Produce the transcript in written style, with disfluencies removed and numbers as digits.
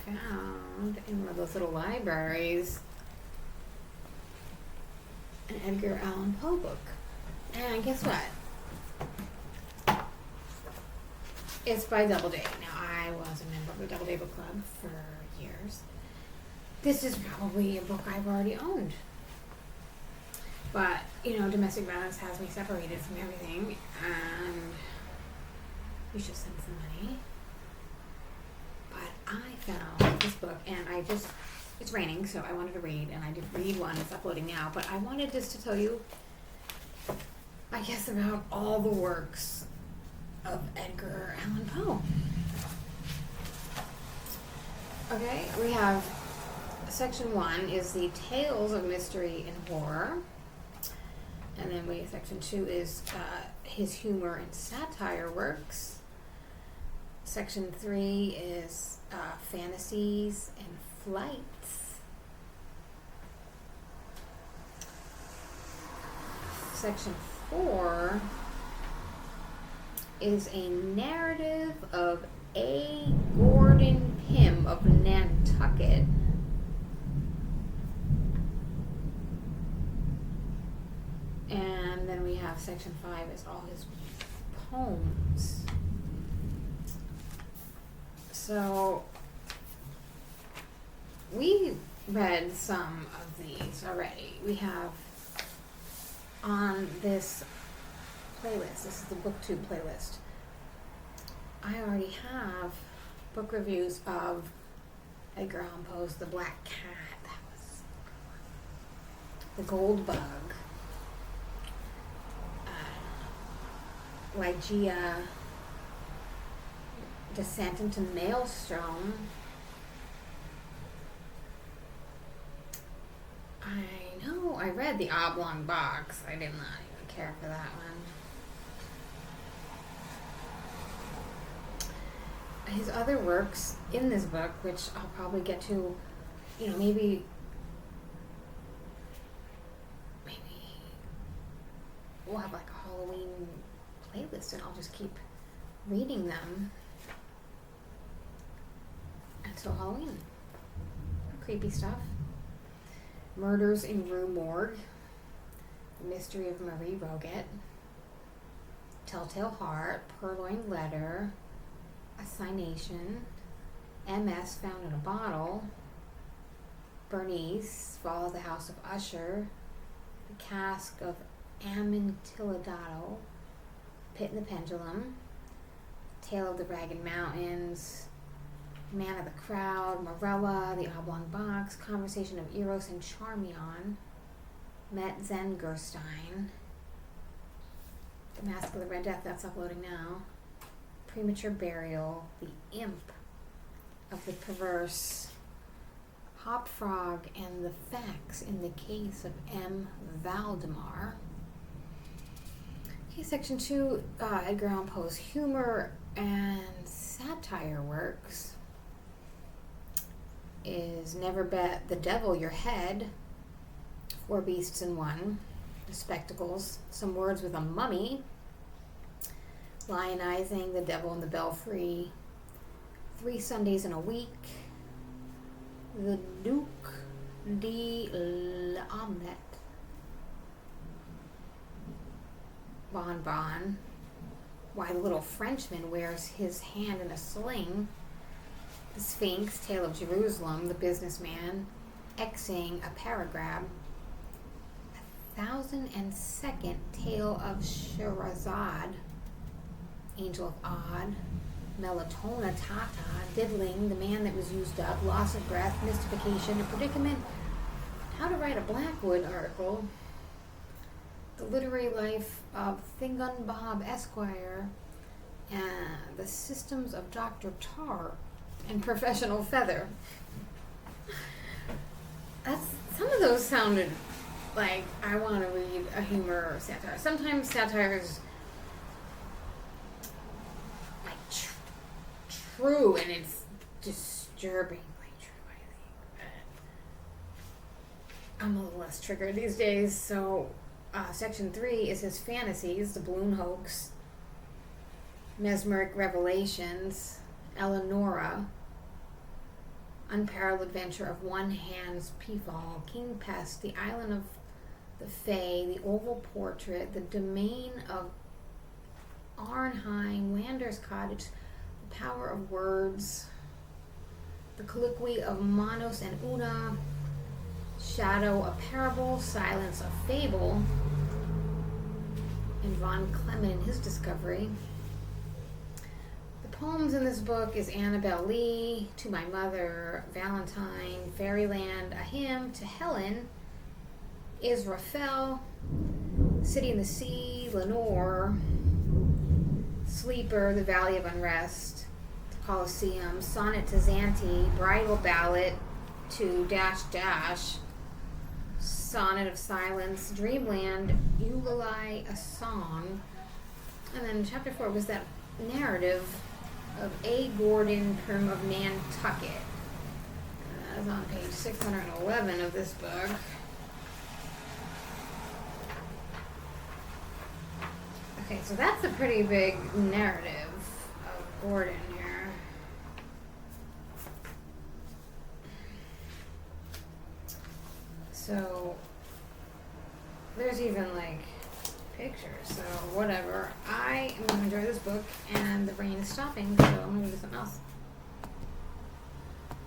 found in one of those little libraries an Edgar Allan Poe book. And guess what? It's by Doubleday. Now, I was a member of the Doubleday Book Club for years. This is probably a book I've already owned. But, domestic violence has me separated from everything, and we should send some money. But I found this book, and it's raining, so I wanted to read, and I did read one. It's uploading now, but I wanted just to tell you, I guess, about all the works of Edgar Allan Poe. Okay, we have section 1 is the Tales of Mystery and Horror. And then section 2 is his humor and satire works. Section 3 is fantasies and flights. Section 4 is a narrative of A. Gordon Pym of Nantucket. And then we have section 5 is all his poems. So we read some of these already. We have on this playlist, this is the booktube playlist, I already have book reviews of Edgar Allan Poe's The Black Cat, that was The Gold Bug, Ligeia, Descent into Maelstrom. I know, I read The Oblong Box. I did not even care for that one. His other works in this book, which I'll probably get to, maybe we'll have like a Halloween playlist and I'll just keep reading them until Halloween. Creepy stuff. Murders in Rue Morgue, The Mystery of Marie Roget, Telltale Heart, Purloined Letter, Assignation, MS Found in a Bottle, Bernice, Fall of the House of Usher, The Cask of Amontillado, Pit and the Pendulum, Tale of the Ragged Mountains, Man of the Crowd, Morella, The Oblong Box, Conversation of Eros and Charmion, Met Zengerstein, The Mask of the Red Death, that's uploading now, Premature Burial, The Imp of the Perverse, Hop Frog, and The Facts in the Case of M. Valdemar. Okay, section 2, Edgar Allan Poe's humor and satire works is Never Bet the Devil Your Head, 4 Beasts in One, The Spectacles, Some Words with a Mummy, Lionizing, The Devil in the Belfry, 3 Sundays in a Week, The Duke de l'Omelette, Bon Bon, Why the Little Frenchman Wears His Hand in a Sling, The Sphinx, Tale of Jerusalem, The Businessman, Xing, A Paragraph, 1002nd Tale of Scheherazade, Angel of Odd, Melatonin Tata, Diddling, The Man That Was Used Up, Loss of Breath, Mystification, A Predicament, How to Write a Blackwood article, The Literary Life of Thingun Bob Esquire, and The Systems of Dr. Tar and Professional Feather. Some of those sounded like I want to read a humor or satire. Sometimes satire is like true and it's disturbingly true, I think. But I'm a little less triggered these days, so section 3 is his fantasies, The Balloon Hoax, Mesmeric Revelations, Eleonora, unparalleled adventure of One Hans Peafall, King Pest, the Island of the Fae, the Oval Portrait, the Domain of Arnheim, Wander's Cottage, the Power of Words, the Colloquy of Manos and Una, Shadow, a Parable, Silence, a Fable, and Von Clement and his discovery. The poems in this book is Annabel Lee, To My Mother, Valentine, Fairyland, A Hymn to Helen, Israfel, City in the Sea, Lenore, Sleeper, The Valley of Unrest, The Colosseum, Sonnet to Zante, Bridal Ballad to Sonnet of Silence, Dreamland, Eulalie, A Song. And then chapter 4 was that narrative of A. Gordon, Prim of Nantucket. That is on page 611 of this book. Okay, so that's a pretty big narrative of Gordon here. So there's even like pictures, so whatever. I am going to enjoy this book, and the rain is stopping, so I'm going to do something else.